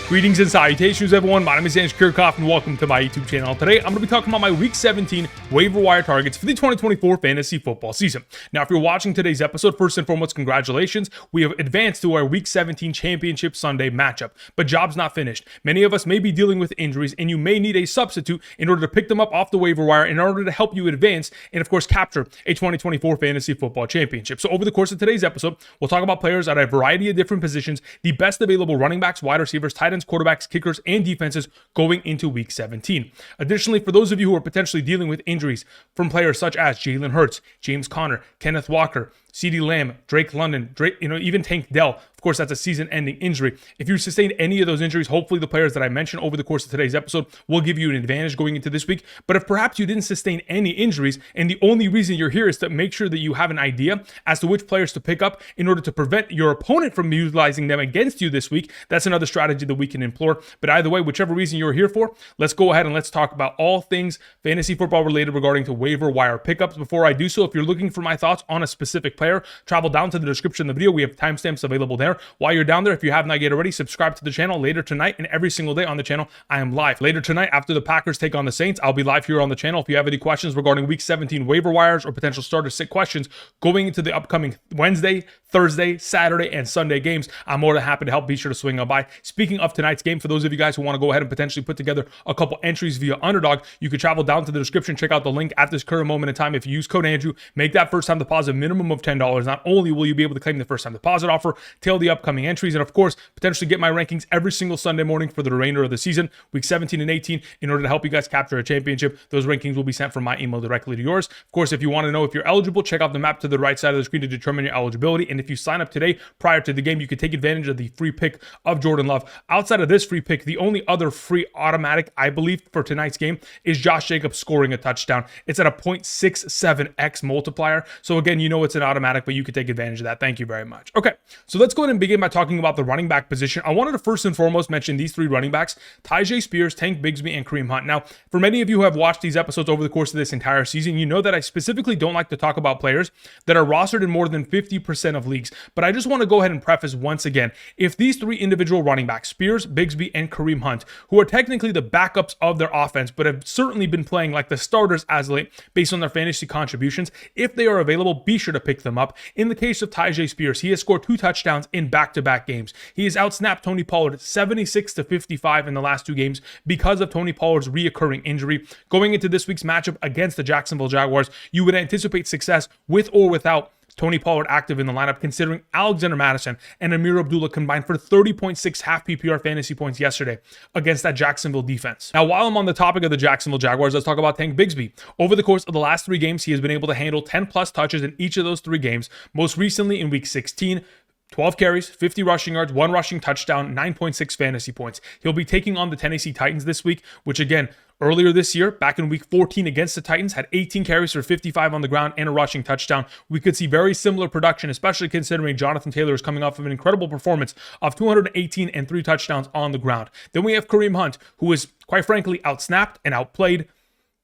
Greetings and salutations, everyone. My name is Andrew Kirchhoff, and welcome to my YouTube channel. Today, I'm going to be talking about my Week 17 waiver wire targets for the 2024 fantasy football season. Now, if you're watching today's episode, first and foremost, congratulations. We have advanced to our Week 17 Championship Sunday matchup, but job's not finished. Many of us may be dealing with injuries, and you may need a substitute in order to pick them up off the waiver wire in order to help you advance and, of course, capture a 2024 fantasy football championship. So over the course of today's episode, we'll talk about players at a variety of different positions, the best available running backs, wide receivers, tight ends, quarterbacks, kickers, and defenses going into Week 17. Additionally, for those of you who are potentially dealing with injuries from players such as Jalen Hurts, James Conner, Kenneth Walker, CeeDee Lamb, Drake London, even Tank Dell. Of course, that's a season-ending injury. If you sustained any of those injuries, hopefully the players that I mentioned over the course of today's episode will give you an advantage going into this week. But if perhaps you didn't sustain any injuries, and the only reason you're here is to make sure that you have an idea as to which players to pick up in order to prevent your opponent from utilizing them against you this week, that's another strategy that we can employ. But either way, whichever reason you're here for, let's go ahead and let's talk about all things fantasy football related regarding to waiver wire pickups. Before I do so, if you're looking for my thoughts on a specific player, travel down to the description of the video. We have timestamps available there. While you're down there, if you have not yet already, subscribe to the channel. Later tonight and every single day on the channel, I am live. Later tonight, after the Packers take on the Saints, I'll be live here on the channel. If you have any questions regarding Week 17 waiver wires or potential starter sit questions going into the upcoming Wednesday, Thursday, Saturday, and Sunday games, I'm more than happy to help. Be sure to swing on by. Speaking of tonight's game, for those of you guys who want to go ahead and potentially put together a couple entries via Underdog, you can travel down to the description, check out the link at this current moment in time. If you use code Andrew, make that first time deposit minimum of $10. Not only will you be able to claim the first time deposit offer, tail the upcoming entries, and of course, potentially get my rankings every single Sunday morning for the remainder of the season, Week 17 and 18, in order to help you guys capture a championship. Those rankings will be sent from my email directly to yours. Of course, if you want to know if you're eligible, check out the map to the right side of the screen to determine your eligibility. And if you sign up today prior to the game, you can take advantage of the free pick of Jordan Love. Outside of this free pick, the only other free automatic, I believe, for tonight's game is Josh Jacobs scoring a touchdown. It's at a 0.67x multiplier. So again, you know it's an automatic, but you could take advantage of that. Thank you very much. Okay, so let's go ahead and begin by talking about the running back position. I wanted to first and foremost mention these three running backs: Tyjae Spears, Tank Bigsby, and Kareem Hunt. Now, for many of you who have watched these episodes over the course of this entire season, you know that I specifically don't like to talk about players that are rostered in more than 50% of leagues. But I just want to go ahead and preface once again, if these three individual running backs, Spears, Bigsby, and Kareem Hunt, who are technically the backups of their offense, but have certainly been playing like the starters as late based on their fantasy contributions, if they are available, be sure to pick them up. In the case of Tyjae Spears, he has scored 2 touchdowns in back-to-back games. He has outsnapped Tony Pollard 76-55 in the last 2 games because of Tony Pollard's reoccurring injury. Going into this week's matchup against the Jacksonville Jaguars, you would anticipate success with or without Tony Pollard active in the lineup, considering Alexander Mattison and AMEER Abdullah combined for 30.6 half PPR fantasy points yesterday against that Jacksonville defense. Now, while I'm on the topic of the Jacksonville Jaguars, let's talk about Tank Bigsby. Over the course of the last 3 games, he has been able to handle 10+ touches in each of those 3 games, most recently in Week 16, 12 carries, 50 rushing yards, 1 rushing touchdown, 9.6 fantasy points. He'll be taking on the Tennessee Titans this week, which again, earlier this year, back in Week 14 against the Titans, had 18 carries for 55 on the ground and a rushing touchdown. We could see very similar production, especially considering Jonathan Taylor is coming off of an incredible performance of 218 and 3 touchdowns on the ground. Then we have Kareem Hunt, who is, quite frankly, outsnapped and outplayed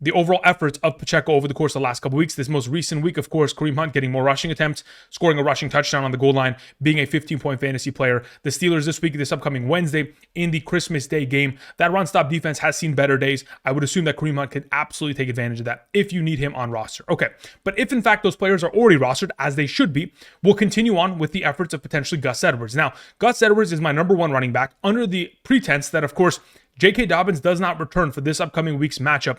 the overall efforts of Pacheco over the course of the last couple weeks. This most recent week, of course, Kareem Hunt getting more rushing attempts, scoring a rushing touchdown on the goal line, being a 15-point fantasy player. The Steelers this week, this upcoming Wednesday, in the Christmas Day game, that run-stop defense has seen better days. I would assume that Kareem Hunt could absolutely take advantage of that if you need him on roster. Okay, but if in fact those players are already rostered, as they should be, we'll continue on with the efforts of potentially Gus Edwards. Now, Gus Edwards is my number 1 running back under the pretense that, of course, J.K. Dobbins does not return for this upcoming week's matchup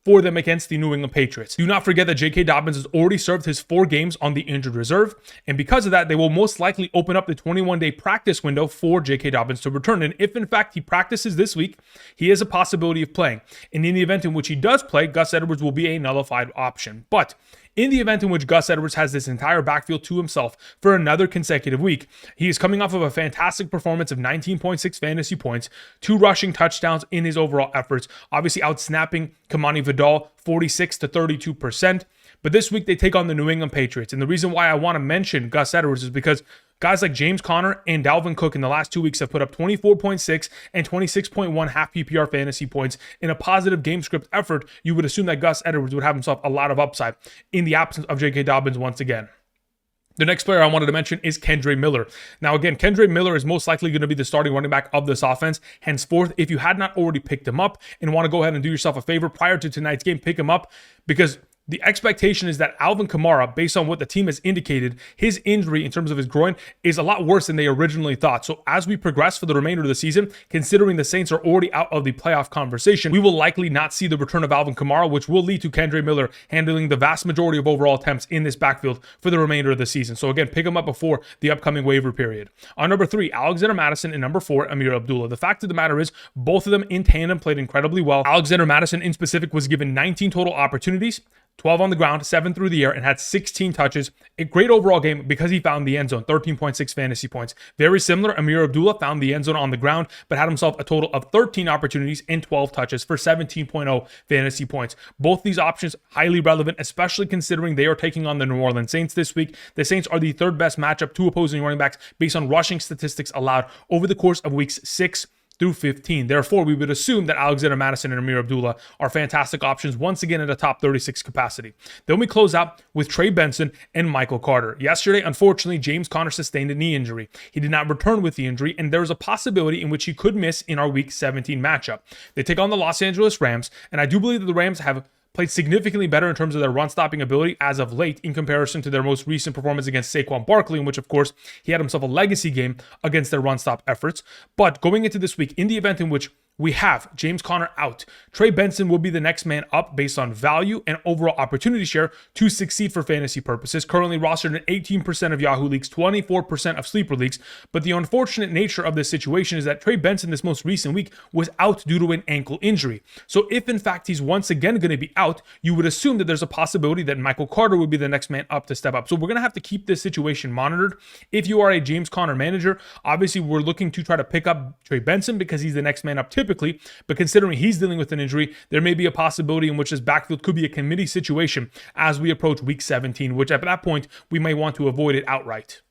for them against the New England Patriots. Do not forget that J.K. Dobbins has already served his 4 games on the injured reserve, and because of that, they will most likely open up the 21-day practice window for J.K. Dobbins to return. And if in fact he practices this week, he has a possibility of playing. And in the event in which he does play, Gus Edwards will be a nullified option. But in the event in which Gus Edwards has this entire backfield to himself for another consecutive week, he is coming off of a fantastic performance of 19.6 fantasy points, 2 rushing touchdowns in his overall efforts, obviously outsnapping Kamani Vidal 46-32%. But this week they take on the New England Patriots. And the reason why I want to mention Gus Edwards is because guys like James Conner and Dalvin Cook in the last 2 weeks have put up 24.6 and 26.1 half PPR fantasy points in a positive game script effort. You would assume that Gus Edwards would have himself a lot of upside in the absence of J.K. Dobbins once again. The next player I wanted to mention is Kendre Miller. Now, again, Kendre Miller is most likely going to be the starting running back of this offense. Henceforth, if you had not already picked him up and want to go ahead and do yourself a favor prior to tonight's game, pick him up, because the expectation is that Alvin Kamara, based on what the team has indicated, his injury in terms of his groin is a lot worse than they originally thought. So as we progress for the remainder of the season, considering the Saints are already out of the playoff conversation, we will likely not see the return of Alvin Kamara, which will lead to Kendre Miller handling the vast majority of overall attempts in this backfield for the remainder of the season. So again, pick him up before the upcoming waiver period. On number 3, Alexander Mattison, and number 4, AMEER Abdullah. The fact of the matter is, both of them in tandem played incredibly well. Alexander Mattison in specific was given 19 total opportunities, 12 on the ground, 7 through the air, and had 16 touches. A great overall game because he found the end zone, 13.6 fantasy points. Very similar, AMEER Abdullah found the end zone on the ground, but had himself a total of 13 opportunities and 12 touches for 17.0 fantasy points. Both these options highly relevant, especially considering they are taking on the New Orleans Saints this week. The Saints are the third best matchup to opposing running backs based on rushing statistics allowed over the course of weeks 6 through 15. Therefore, we would assume that Alexander Mattison and AMEER Abdullah are fantastic options once again at a top 36 capacity. Then we close out with Trey Benson and Michael Carter. Yesterday, unfortunately, James Conner sustained a knee injury. He did not return with the injury, and there is a possibility in which he could miss in our Week 17 matchup. They take on the Los Angeles Rams, and I do believe that the Rams have played significantly better in terms of their run-stopping ability as of late in comparison to their most recent performance against Saquon Barkley, in which, of course, he had himself a legacy game against their run-stop efforts. But going into this week, in the event in which we have James Conner out, Trey Benson will be the next man up based on value and overall opportunity share to succeed for fantasy purposes. Currently rostered in 18% of Yahoo leagues, 24% of sleeper leagues. But the unfortunate nature of this situation is that Trey Benson this most recent week was out due to an ankle injury. So if in fact he's once again going to be out, you would assume that there's a possibility that Michael Carter would be the next man up to step up. So we're going to have to keep this situation monitored. If you are a James Conner manager, obviously we're looking to try to pick up Trey Benson because he's the next man up typically. But considering he's dealing with an injury, there may be a possibility in which his backfield could be a committee situation as we approach Week 17, which at that point, we may want to avoid it outright.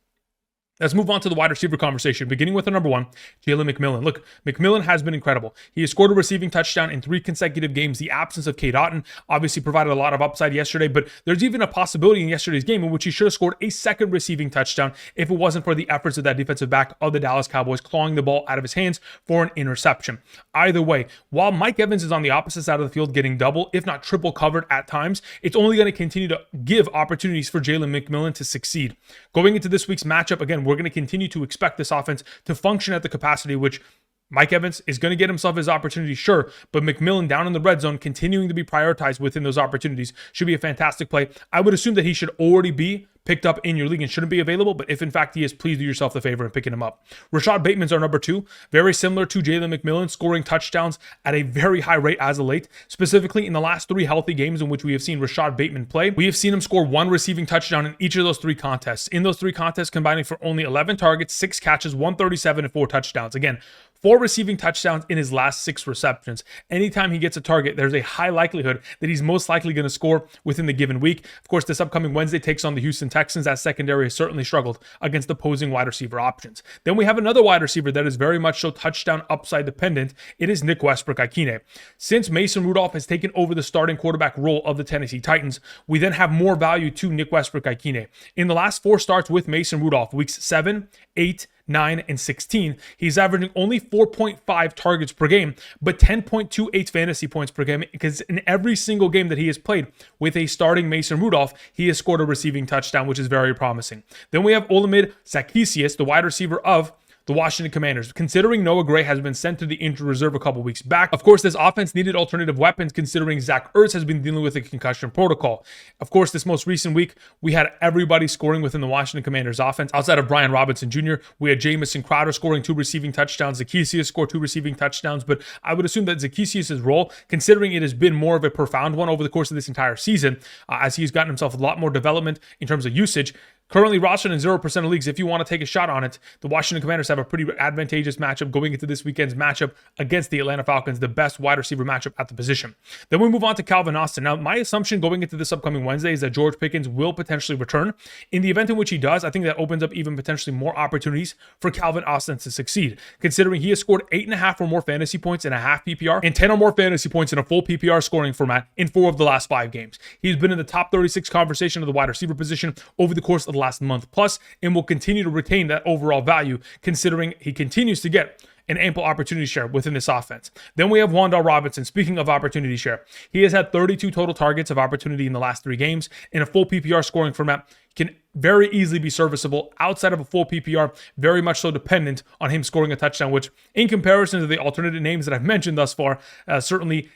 Let's move on to the wide receiver conversation, beginning with the number 1, Jalen McMillan. Look, McMillan has been incredible. He has scored a receiving touchdown in 3 consecutive games. The absence of Cade Otton obviously provided a lot of upside yesterday, but there's even a possibility in yesterday's game in which he should have scored a second receiving touchdown if it wasn't for the efforts of that defensive back of the Dallas Cowboys clawing the ball out of his hands for an interception. Either way, while Mike Evans is on the opposite side of the field getting double, if not triple covered at times, it's only going to continue to give opportunities for Jalen McMillan to succeed. Going into this week's matchup, again, we're going to continue to expect this offense to function at the capacity which Mike Evans is going to get himself his opportunity, sure, but McMillan down in the red zone, continuing to be prioritized within those opportunities, should be a fantastic play. I would assume that he should already be picked up in your league and shouldn't be available, but if in fact he is, please do yourself the favor in picking him up. Rashod Bateman's our number 2, very similar to Jalen McMillan, scoring touchdowns at a very high rate as of late. Specifically in the last 3 healthy games in which we have seen Rashod Bateman play, we have seen him score 1 receiving touchdown in each of those 3 contests. In those 3 contests, combining for only 11 targets, 6 catches, 137, and 4 touchdowns. Again, 4 receiving touchdowns in his last 6 receptions. Anytime he gets a target, there's a high likelihood that he's most likely going to score within the given week. Of course, this upcoming Wednesday takes on the Houston Texans. That secondary has certainly struggled against opposing wide receiver options. Then we have another wide receiver that is very much so touchdown upside dependent. It is Nick Westbrook-IKHINE. Since Mason Rudolph has taken over the starting quarterback role of the Tennessee Titans, we then have more value to Nick Westbrook-IKHINE. In the last 4 starts with Mason Rudolph, weeks 7, 8, 9, and 16, he's averaging only 4.5 targets per game, but 10.28 fantasy points per game, because in every single game that he has played with a starting Mason Rudolph, he has scored a receiving touchdown, which is very promising. Then we have OLAMIDE ZACCHEAUS, the wide receiver of the Washington Commanders. Considering Noah Gray has been sent to the injured reserve a couple weeks back, of course, this offense needed alternative weapons considering Zach Ertz has been dealing with a concussion protocol. Of course, this most recent week, we had everybody scoring within the Washington Commanders offense. Outside of Brian Robinson Jr., we had Jamison Crowder scoring 2 receiving touchdowns. ZACCHEAUS scored 2 receiving touchdowns, but I would assume that ZACCHEAUS' role, considering it has been more of a profound one over the course of this entire season, as he's gotten himself a lot more development in terms of usage, currently rostered in 0% of leagues. If you want to take a shot on it, the Washington Commanders have a pretty advantageous matchup going into this weekend's matchup against the Atlanta Falcons, the best wide receiver matchup at the position. Then we move on to Calvin Austin. Now, my assumption going into this upcoming Wednesday is that George Pickens will potentially return. In the event in which he does, I think that opens up even potentially more opportunities for Calvin Austin to succeed, considering he has scored 8.5 or more fantasy points in a half PPR and 10 or more fantasy points in a full PPR scoring format in 4 of the last 5 games. He's been in the top 36 conversation of the wide receiver position over the course of the last month plus, and will continue to retain that overall value considering he continues to get an ample opportunity share within this offense. Then we have Wan'Dale Robinson. Speaking of opportunity share, he has had 32 total targets of opportunity in the last 3 games. In a full PPR scoring format, can very easily be serviceable. Outside of a full PPR, very much so dependent on him scoring a touchdown, which in comparison to the alternative names that I've mentioned thus far, certainly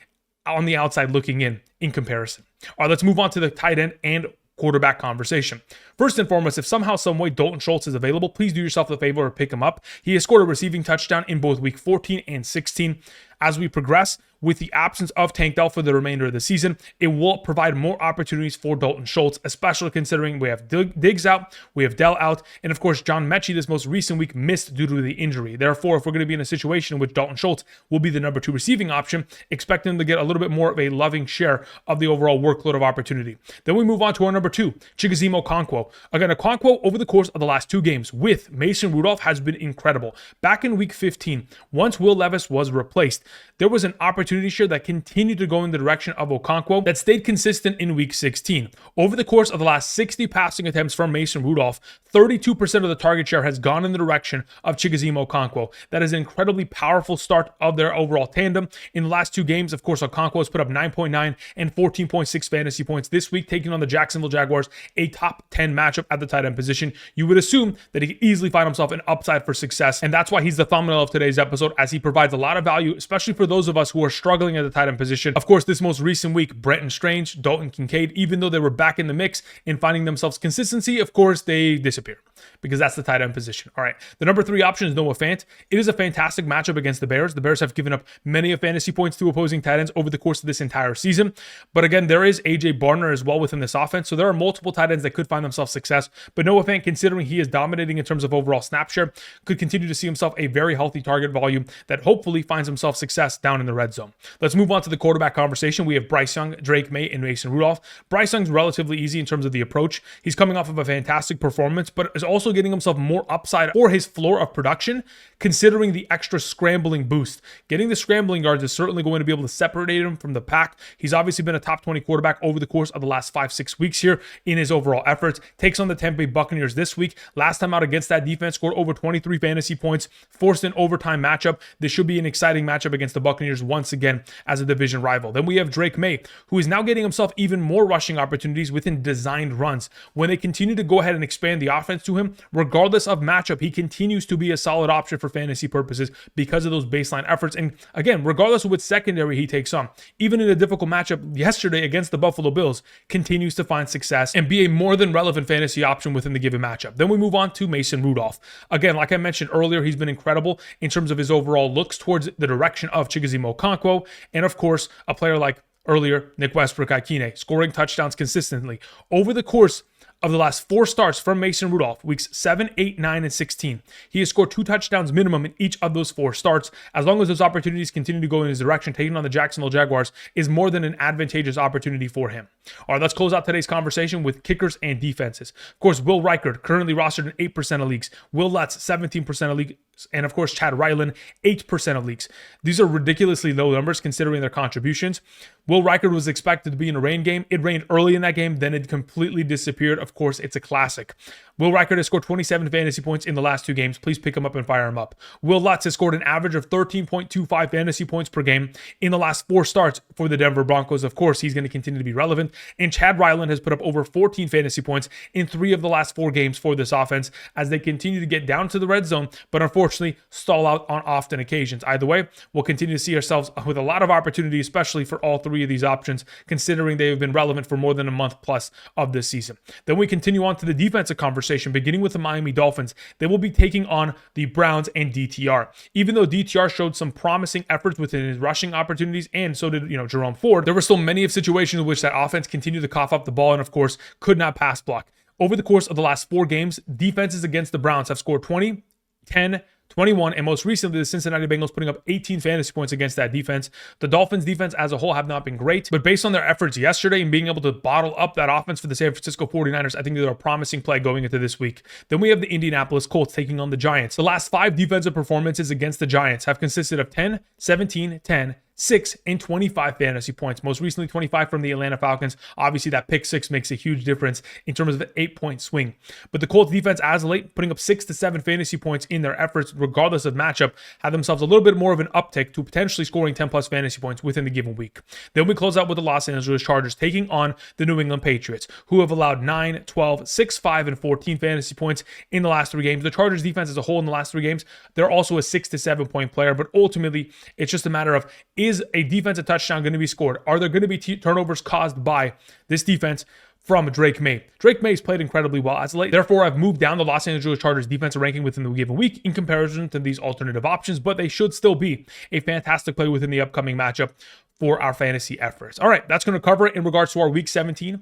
on the outside looking in comparison. All right, let's move on to the tight end and quarterback conversation. First and foremost, if somehow, some way Dalton Schultz is available, please do yourself a favor or pick him up. He has scored a receiving touchdown in both week 14 and 16. As we progress with the absence of Tank Dell for the remainder of the season, it will provide more opportunities for Dalton Schultz, especially considering we have Diggs out, we have Dell out, and of course, John Mechie this most recent week missed due to the injury. Therefore, if we're going to be in a situation in which Dalton Schultz will be the number 2 receiving option, expect him to get a little bit more of a loving share of the overall workload of opportunity. Then we move on to our number 2, Chigoziem Okonkwo. Again, Okonkwo over the course of the last 2 games with Mason Rudolph has been incredible. Back in week 15, once Will Levis was replaced, there was an opportunity share that continued to go in the direction of Okonkwo that stayed consistent in week 16. Over the course of the last 60 passing attempts from Mason Rudolph, 32% of the target share has gone in the direction of Chigoziem Okonkwo. That is an incredibly powerful start of their overall tandem. In the last 2 games, of course, Okonkwo has put up 9.9 and 14.6 fantasy points this week, taking on the Jacksonville Jaguars, a top 10 matchup at the tight end position. You would assume that he could easily find himself an upside for success, and that's why he's the thumbnail of today's episode, as he provides a lot of value, especially for those of us who are struggling at the tight end position. Of course, this most recent week, Brenton Strange, Dalton Kincaid, even though they were back in the mix and finding themselves consistency, of course, they disappear because that's the tight end position. All right, the number 3 option is Noah Fant. It is a fantastic matchup against the Bears. The Bears have given up many of fantasy points to opposing tight ends over the course of this entire season. But again, there is AJ Barner as well within this offense. So there are multiple tight ends that could find themselves success. But Noah Fant, considering he is dominating in terms of overall snap share, could continue to see himself a very healthy target volume that hopefully finds himself success down in the red zone. Let's move on to the quarterback conversation. We have Bryce Young, Drake May, and Mason Rudolph. Bryce Young's relatively easy in terms of the approach. He's coming off of a fantastic performance, but is also getting himself more upside for his floor of production, considering the extra scrambling boost. Getting the scrambling yards is certainly going to be able to separate him from the pack. He's obviously been a top 20 quarterback over the course of the last 5-6 weeks here in his overall efforts. Takes on the Tampa Bay Buccaneers this week. Last time out against that defense, scored over 23 fantasy points, forced an overtime matchup. This should be an exciting matchup against the Buccaneers once again as a division rival. Then we have Drake May, who is now getting himself even more rushing opportunities within designed runs. When they continue to go ahead and expand the offense to him, regardless of matchup, he continues to be a solid option for fantasy purposes because of those baseline efforts. And again, regardless of what secondary he takes on, even in a difficult matchup yesterday against the Buffalo Bills, continues to find success and be a more than relevant fantasy option within the given matchup. Then we move on to Mason Rudolph. Again, like I mentioned earlier, he's been incredible in terms of his overall looks towards the direction of Chigoziem Okonkwo, and of course, a player like earlier, Nick WESTBROOK-IKHINE, scoring touchdowns consistently. Over the course of the last 4 starts from Mason Rudolph, weeks 7, 8, 9, and 16, he has scored 2 touchdowns minimum in each of those 4 starts. As long as those opportunities continue to go in his direction, taking on the Jacksonville Jaguars is more than an advantageous opportunity for him. All right, let's close out today's conversation with kickers and defenses. Of course, Will Reichard, currently rostered in 8% of leagues. Will Lutz, 17% of leagues. And of course, Chad Ryland, 8% of leagues. These are ridiculously low numbers considering their contributions. Will Reichard was expected to be in a rain game. It rained early in that game, then it completely disappeared. Of course, it's a classic. Will Reichard has scored 27 fantasy points in the last 2 games. Please pick him up and fire him up. Will Lutz has scored an average of 13.25 fantasy points per game in the last 4 starts for the Denver Broncos. Of course, he's going to continue to be relevant. And Chad Ryland has put up over 14 fantasy points in 3 of the last 4 games for this offense as they continue to get down to the red zone, but unfortunately stall out on often occasions. Either way, we'll continue to see ourselves with a lot of opportunity, especially for all 3 of these options, considering they have been relevant for more than a month plus of this season. Then we continue on to the defensive conversation, beginning with the Miami Dolphins. They will be taking on the Browns and DTR. Even though DTR showed some promising efforts within his rushing opportunities, and so did Jerome Ford, there were still many of situations in which that offense continued to cough up the ball and, of course, could not pass block. Over the course of the last 4 games, defenses against the Browns have scored 20, 10, 21, and most recently, the Cincinnati Bengals putting up 18 fantasy points against that defense. The Dolphins defense as a whole have not been great, but based on their efforts yesterday and being able to bottle up that offense for the San Francisco 49ers, I think they're a promising play going into this week. Then we have the Indianapolis Colts taking on the Giants. The last 5 defensive performances against the Giants have consisted of 10, 17, 10, 6, and 25 fantasy points. Most recently, 25 from the Atlanta Falcons. Obviously, that pick 6 makes a huge difference in terms of an 8-point swing. But the Colts defense, as of late, putting up 6 to 7 fantasy points in their efforts, regardless of matchup, had themselves a little bit more of an uptick to potentially scoring 10 plus fantasy points within the given week. Then we close out with the Los Angeles Chargers taking on the New England Patriots, who have allowed 9, 12, 6, 5, and 14 fantasy points in the last 3 games. The Chargers defense as a whole in the last 3 games, they're also a 6 to 7 point player, but ultimately, it's just a matter of, is a defensive touchdown going to be scored? Are there going to be turnovers caused by this defense from Drake Maye? Drake Maye's played incredibly well as of late. Therefore, I've moved down the Los Angeles Chargers defensive ranking within the given week in comparison to these alternative options, but they should still be a fantastic play within the upcoming matchup for our fantasy efforts. All right, that's going to cover it in regards to our week 17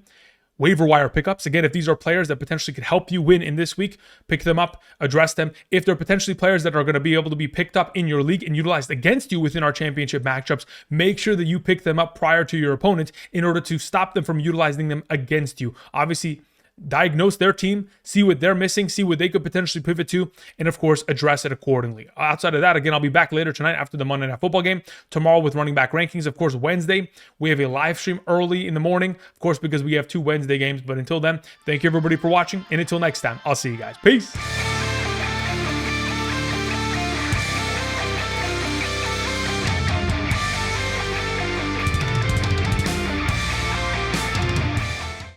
waiver wire pickups. Again, if these are players that potentially could help you win in this week, pick them up, address them. If they're potentially players that are going to be able to be picked up in your league and utilized against you within our championship matchups, make sure that you pick them up prior to your opponent in order to stop them from utilizing them against you. Obviously, diagnose their team, see what they're missing, see what they could potentially pivot to, and of course, address it accordingly. Outside of that, again, I'll be back later tonight after the Monday Night Football game. Tomorrow with running back rankings. Of course, Wednesday, we have a live stream early in the morning, of course, because we have 2 Wednesday games. But until then, thank you everybody for watching, and until next time, I'll see you guys. Peace.